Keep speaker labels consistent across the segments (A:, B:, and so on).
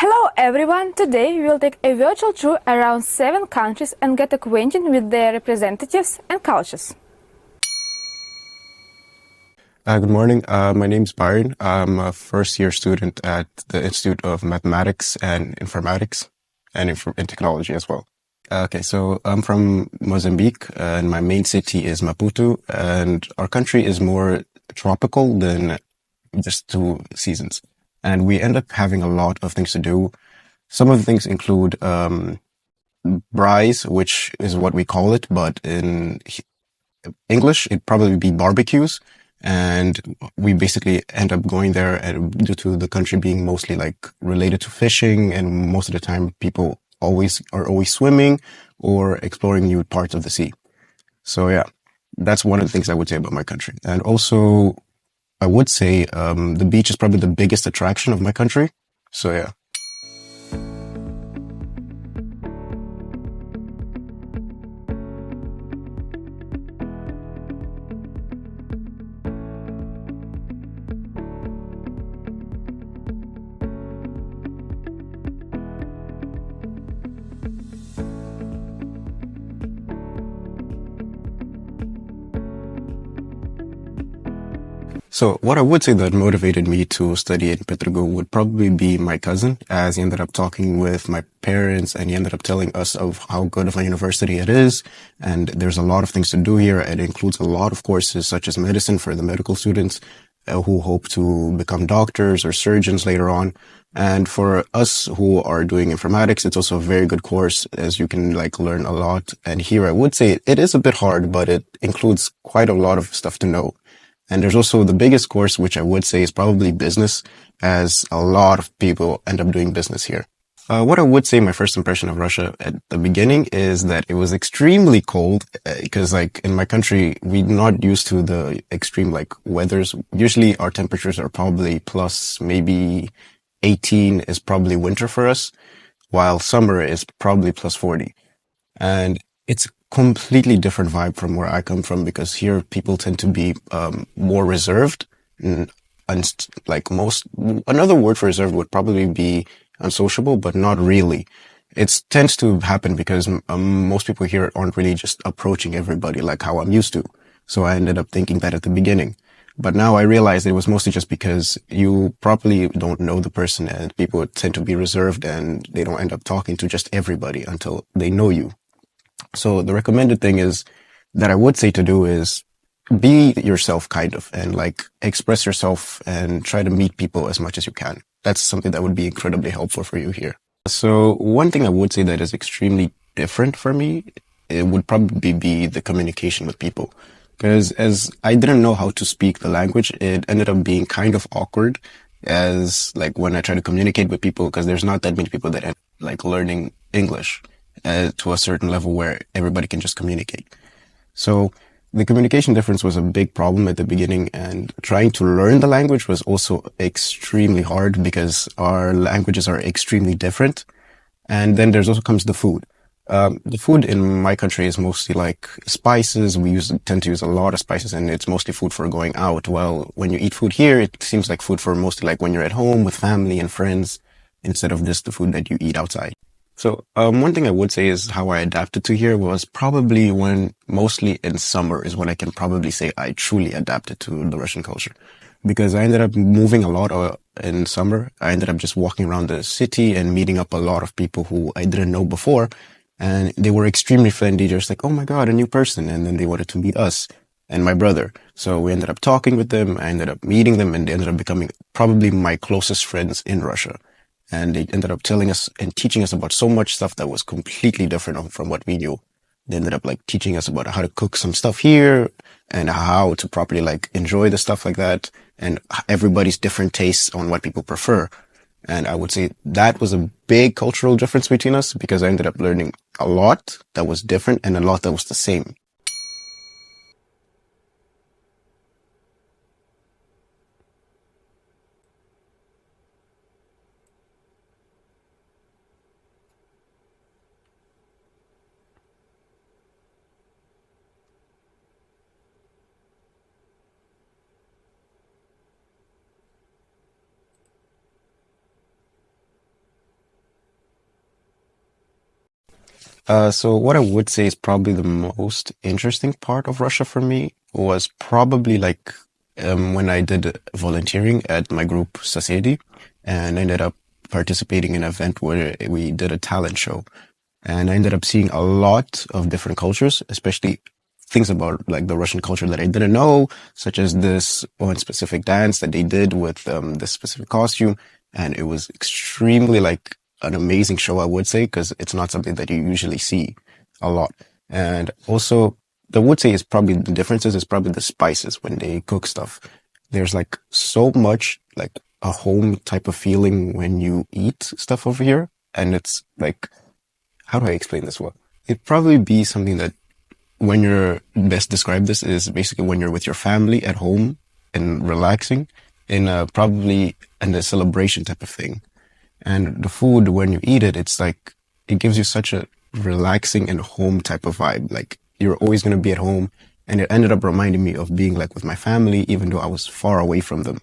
A: Hello everyone! Today we will take a virtual tour around 7 countries and get acquainted with their representatives and cultures.
B: Good morning. My name is Bayron. I'm a first-year student at the Institute of Mathematics and Informatics and Technology as well. So I'm from Mozambique, and my main city is Maputo, and our country is more tropical than just 2 seasons. And we end up having a lot of things to do. Some of the things include braais, which is what we call it, but in English, it'd probably be barbecues. And we basically end up going there, and due to the country being mostly like related to fishing, and most of the time people are always swimming or exploring new parts of the sea. So yeah, that's one of the things I would say about my country. And also, I would say the beach is probably the biggest attraction of my country. So yeah. So what I would say that motivated me to study in Petrogo would probably be my cousin, as he ended up talking with my parents and he ended up telling us of how good of a university it is. And there's a lot of things to do here. It includes a lot of courses such as medicine for the medical students who hope to become doctors or surgeons later on. And for us who are doing informatics, it's also a very good course as you can like learn a lot. And here I would say it is a bit hard, but it includes quite a lot of stuff to know. And there's also the biggest course, which I would say is probably business, as a lot of people end up doing business here. What I would say my first impression of Russia at the beginning is that it was extremely cold because like in my country, we're not used to the extreme like weathers. Usually our temperatures are probably plus maybe 18 is probably winter for us, while summer is probably plus 40. And it's completely different vibe from where I come from because here people tend to be more reserved and like another word for reserved would probably be unsociable, but not really. It tends to happen because most people here aren't really just approaching everybody like how I'm used to. So I ended up thinking that at the beginning. But now I realized it was mostly just because you probably don't know the person and people tend to be reserved and they don't end up talking to just everybody until they know you. So the recommended thing is that I would say to do is be yourself kind of and like express yourself and try to meet people as much as you can. That's something that would be incredibly helpful for you here. So one thing I would say that is extremely different for me, it would probably be the communication with people. Because as I didn't know how to speak the language, it ended up being kind of awkward as like when I try to communicate with people because there's not that many people that end up like learning English to a certain level where everybody can just communicate. So the communication difference was a big problem at the beginning, and trying to learn the language was also extremely hard because our languages are extremely different. And then there's also comes the food. The food in my country is mostly like spices. We tend to use a lot of spices and it's mostly food for going out. Well, when you eat food here, it seems like food for mostly like when you're at home with family and friends instead of just the food that you eat outside. So, one thing I would say is how I adapted to here was probably when mostly in summer is when I can probably say I truly adapted to the Russian culture because I ended up moving a lot in summer. I ended up just walking around the city and meeting up a lot of people who I didn't know before. And they were extremely friendly, just like, oh my God, a new person. And then they wanted to meet us and my brother. So we ended up talking with them. I ended up meeting them and they ended up becoming probably my closest friends in Russia. And they ended up telling us and teaching us about so much stuff that was completely different from what we knew. They ended up like teaching us about how to cook some stuff here and how to properly like enjoy the stuff like that and everybody's different tastes on what people prefer. And I would say that was a big cultural difference between us because I ended up learning a lot that was different and a lot that was the same. So what I would say is probably the most interesting part of Russia for me was probably like when I did volunteering at my group Society and ended up participating in an event where we did a talent show. And I ended up seeing a lot of different cultures, especially things about like the Russian culture that I didn't know, such as this one specific dance that they did with this specific costume. And it was extremely like an amazing show, I would say, because it's not something that you usually see a lot. And also, I would say is probably the differences is probably the spices when they cook stuff. There's like so much like a home type of feeling when you eat stuff over here. And it's like, how do I explain this well? It'd probably be something that when you're best describe this is basically when you're with your family at home and relaxing in a probably in a celebration type of thing. And the food, when you eat it, it's like, it gives you such a relaxing and home type of vibe. Like you're always going to be at home. And it ended up reminding me of being like with my family, even though I was far away from them.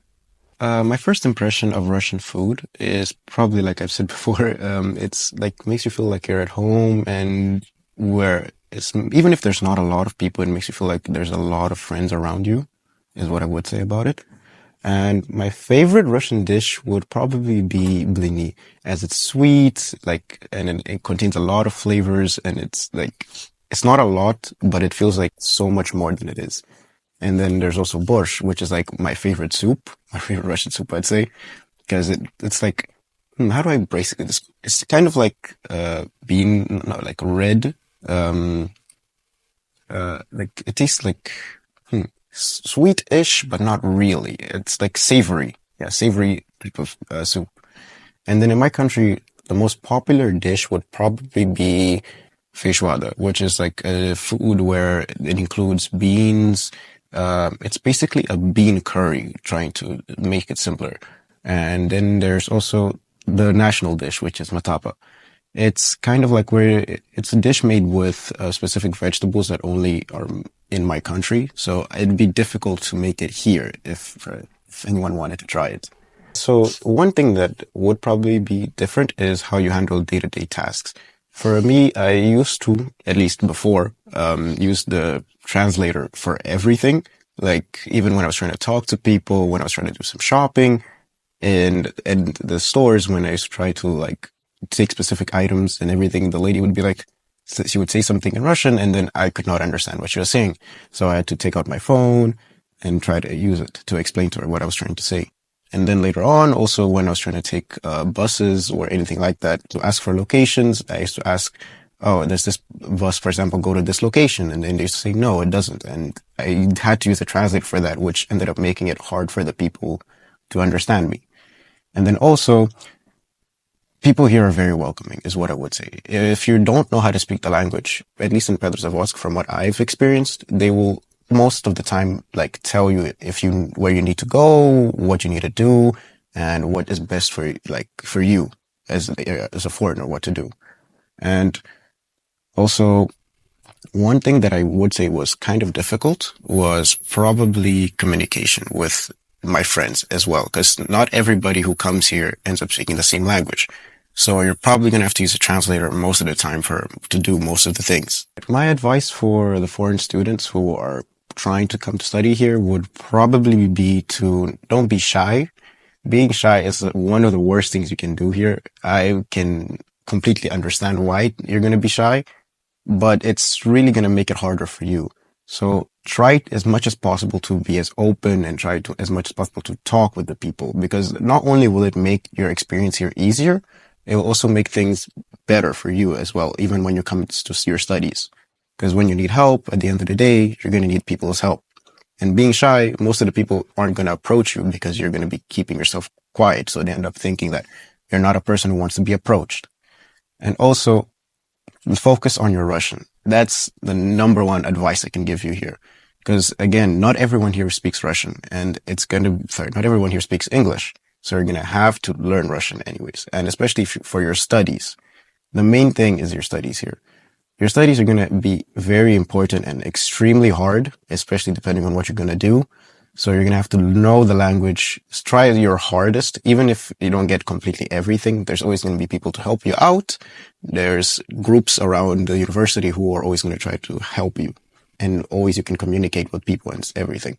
B: My first impression of Russian food is probably, like I've said before, it's like makes you feel like you're at home and where it's, even if there's not a lot of people, it makes you feel like there's a lot of friends around you, is what I would say about it. And my favorite Russian dish would probably be blini, as it's sweet, like, and it contains a lot of flavors, and it's like, it's not a lot, but it feels like so much more than it is. And then there's also borscht, which is like my favorite soup, my favorite Russian soup, I'd say, because it's like, how do I basically this? It's kind of like, bean, no, like red, like it tastes like, sweet-ish, but not really. It's like savory. Yeah, savory type of soup. And then in my country, the most popular dish would probably be feijoada, which is like a food where it includes beans. It's basically a bean curry, trying to make it simpler. And then there's also the national dish, which is matapa. It's kind of like where it's a dish made with specific vegetables that only are in my country. So it'd be difficult to make it here if anyone wanted to try it. So one thing that would probably be different is how you handle day-to-day tasks. For me, I used to, at least before, use the translator for everything. Like even when I was trying to talk to people, when I was trying to do some shopping, and the stores, when I used to try to like take specific items and everything, the lady would be like, she would say something in Russian and then I could not understand what she was saying. So I had to take out my phone and try to use it to explain to her what I was trying to say. And then later on, also when I was trying to take buses or anything like that to ask for locations, I used to ask, oh, does this bus, for example, go to this location? And then they used to say, no, it doesn't. And I had to use a translator for that, which ended up making it hard for the people to understand me. And then also, people here are very welcoming, is what I would say. If you don't know how to speak the language, at least in Petrozavodsk, from what I've experienced, they will most of the time like tell you where you need to go, what you need to do, and what is best for you as a foreigner, what to do. And also, one thing that I would say was kind of difficult was probably communication with my friends as well, because not everybody who comes here ends up speaking the same language. So you're probably going to have to use a translator most of the time to do most of the things. My advice for the foreign students who are trying to come to study here would probably be to don't be shy. Being shy is one of the worst things you can do here. I can completely understand why you're going to be shy, but it's really going to make it harder for you. So try as much as possible to be as open and try to as much as possible to talk with the people, because not only will it make your experience here easier, it will also make things better for you as well, even when you come to your studies. Because when you need help, at the end of the day, you're going to need people's help. And being shy, most of the people aren't going to approach you because you're going to be keeping yourself quiet. So they end up thinking that you're not a person who wants to be approached. And also, focus on your Russian. That's the number one advice I can give you here. Because again, not everyone here speaks Russian, and not everyone here speaks English. So you're going to have to learn Russian anyways. And especially for your studies. The main thing is your studies here. Your studies are going to be very important and extremely hard, especially depending on what you're going to do. So you're going to have to know the language, try your hardest. Even if you don't get completely everything, there's always going to be people to help you out. There's groups around the university who are always going to try to help you. And always you can communicate with people and everything.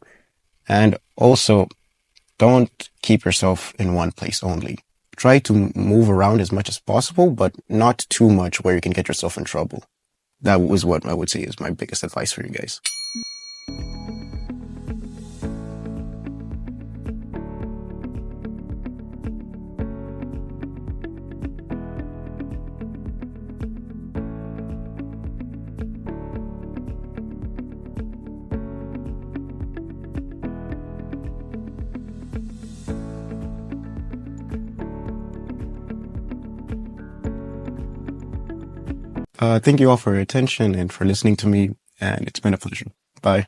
B: And also, don't keep yourself in one place only. Try to move around as much as possible, but not too much where you can get yourself in trouble. That was what I would say is my biggest advice for you guys. Thank you all for your attention and for listening to me, and it's been a pleasure. Bye.